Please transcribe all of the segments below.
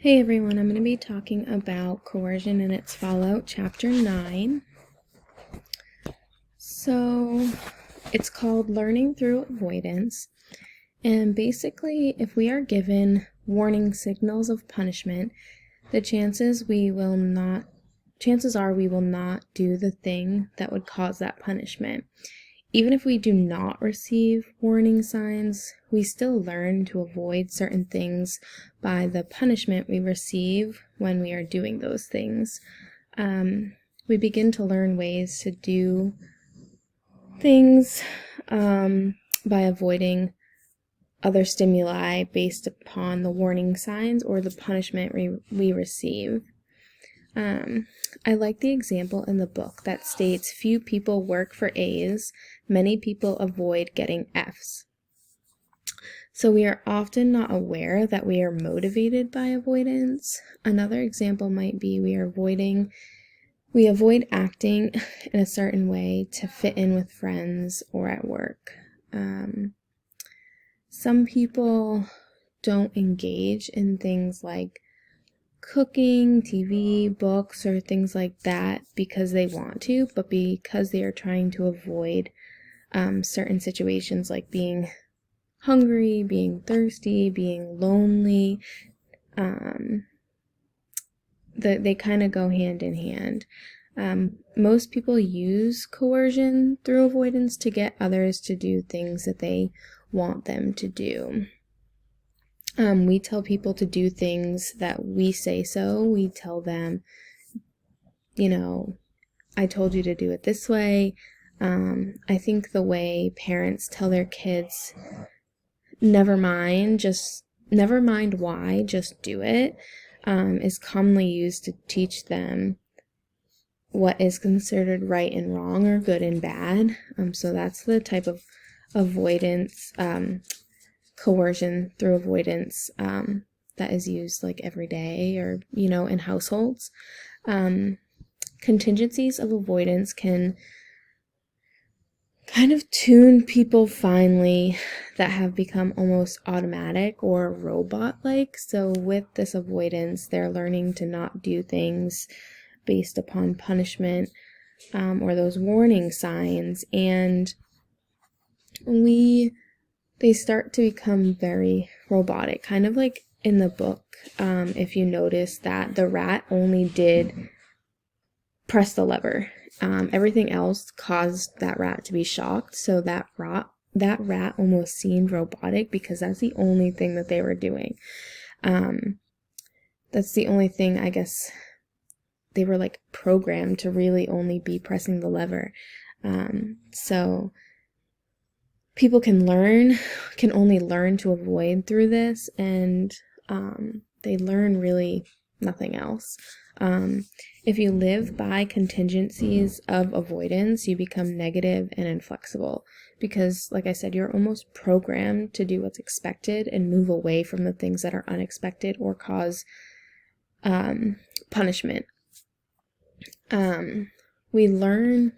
Hey everyone, I'm going to be talking about coercion and its fallout, chapter 9. So, it's called Learning Through Avoidance. And basically, if we are given warning signals of punishment, the chances are we will not do the thing that would cause that punishment. Even if we do not receive warning signs, we still learn to avoid certain things by the punishment we receive when we are doing those things. We begin to learn ways to do things by avoiding other stimuli based upon the warning signs or the punishment we receive. I like the example in the book that states few people work for A's, many people avoid getting F's. So we are often not aware that we are motivated by avoidance. Another example might be we avoid acting in a certain way to fit in with friends or at work. Some people don't engage in things like cooking, TV, books, or things like that because they want to, but because they are trying to avoid certain situations like being hungry, being thirsty, being lonely. They kind of go hand in hand. Most people use coercion through avoidance to get others to do things that they want them to do. We tell people to do things that we say so. We tell them, I told you to do it this way. I think the way parents tell their kids, never mind why, just do it, is commonly used to teach them what is considered right and wrong or good and bad. So that's the type of avoidance, coercion through avoidance that is used like every day or, in households. Contingencies of avoidance can kind of tune people finely that have become almost automatic or robot-like. So with this avoidance, they're learning to not do things based upon punishment or those warning signs, and they start to become very robotic, kind of like in the book. If you notice that the rat only did press the lever. Everything else caused that rat to be shocked, so that rat almost seemed robotic because that's the only thing that they were doing. That's the only thing, I guess, they were like programmed to really only be pressing the lever. So people can only learn to avoid through this, and they learn really nothing else. If you live by contingencies of avoidance, you become negative and inflexible because, like I said, you're almost programmed to do what's expected and move away from the things that are unexpected or cause punishment. We learn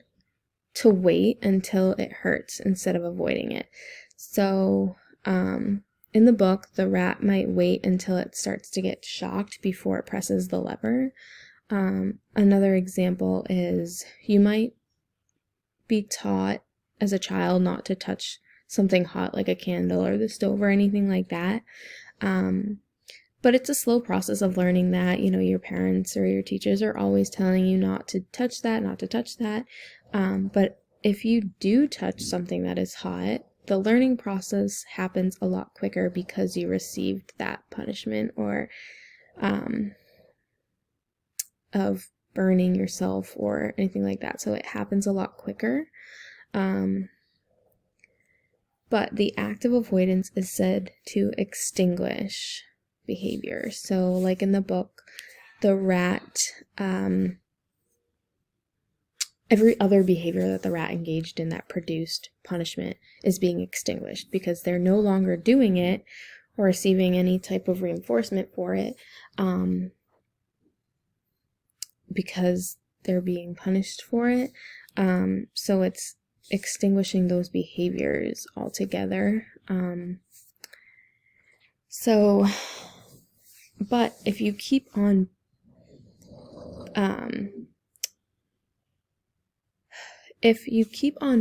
to wait until it hurts instead of avoiding it. So, in the book, the rat might wait until it starts to get shocked before it presses the lever. Another example is you might be taught as a child not to touch something hot like a candle or the stove or anything like that. But it's a slow process of learning that, your parents or your teachers are always telling you not to touch that, not to touch that. But if you do touch something that is hot, the learning process happens a lot quicker because you received that punishment or of burning yourself or anything like that. So it happens a lot quicker. But the act of avoidance is said to extinguish behavior. So like in the book, the rat, every other behavior that the rat engaged in that produced punishment is being extinguished because they're no longer doing it or receiving any type of reinforcement for it, because they're being punished for it. So it's extinguishing those behaviors altogether. So But if you keep on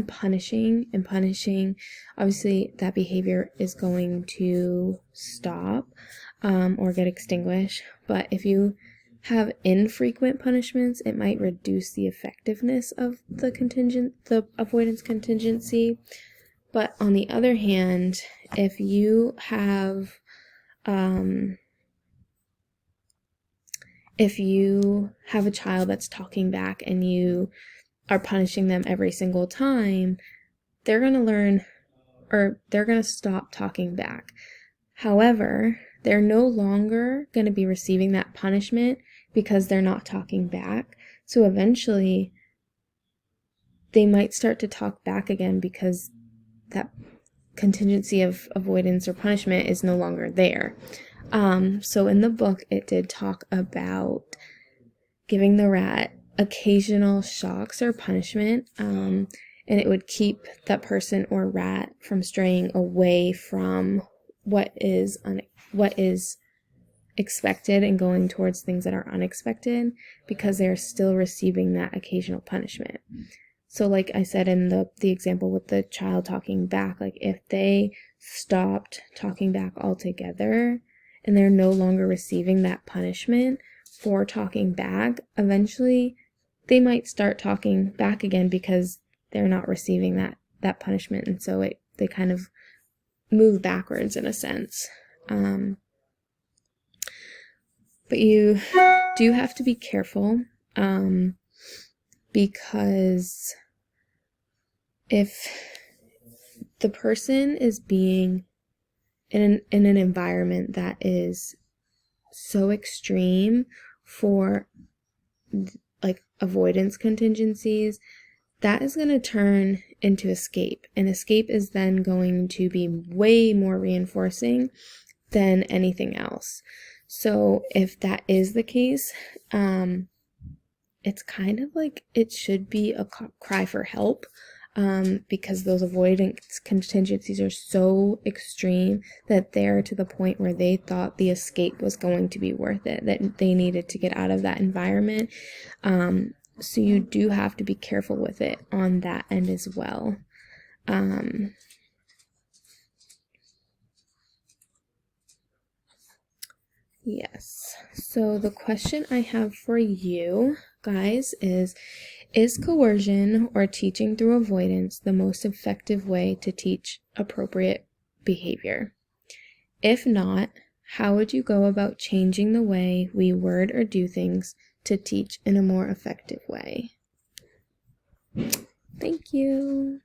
punishing and punishing, obviously that behavior is going to stop or get extinguished. But if you have infrequent punishments, it might reduce the effectiveness of the avoidance contingency. But on the other hand, if you have a child that's talking back and you are punishing them every single time, they're going to learn, or they're going to stop talking back. However, they're no longer going to be receiving that punishment because they're not talking back. So eventually, they might start to talk back again because that contingency of avoidance or punishment is no longer there. So in the book, it did talk about giving the rat occasional shocks or punishment, and it would keep that person or rat from straying away from what is expected and going towards things that are unexpected, because they're still receiving that occasional punishment. So like I said in the example with the child talking back, like if they stopped talking back altogether and they're no longer receiving that punishment for talking back, eventually they might start talking back again because they're not receiving that punishment, and so they kind of move backwards in a sense. But you do have to be careful, because if the person is being in an environment that is so extreme for like avoidance contingencies, that is going to turn into escape, and escape is then going to be way more reinforcing than anything else. So if that is the case, it's kind of like it should be a cry for help, because those avoidance contingencies are so extreme that they're to the point where they thought the escape was going to be worth it, that they needed to get out of that environment. So you do have to be careful with it on that end as well. Yes, so the question I have for you guys is coercion or teaching through avoidance the most effective way to teach appropriate behavior? If not, how would you go about changing the way we word or do things to teach in a more effective way? Thank you.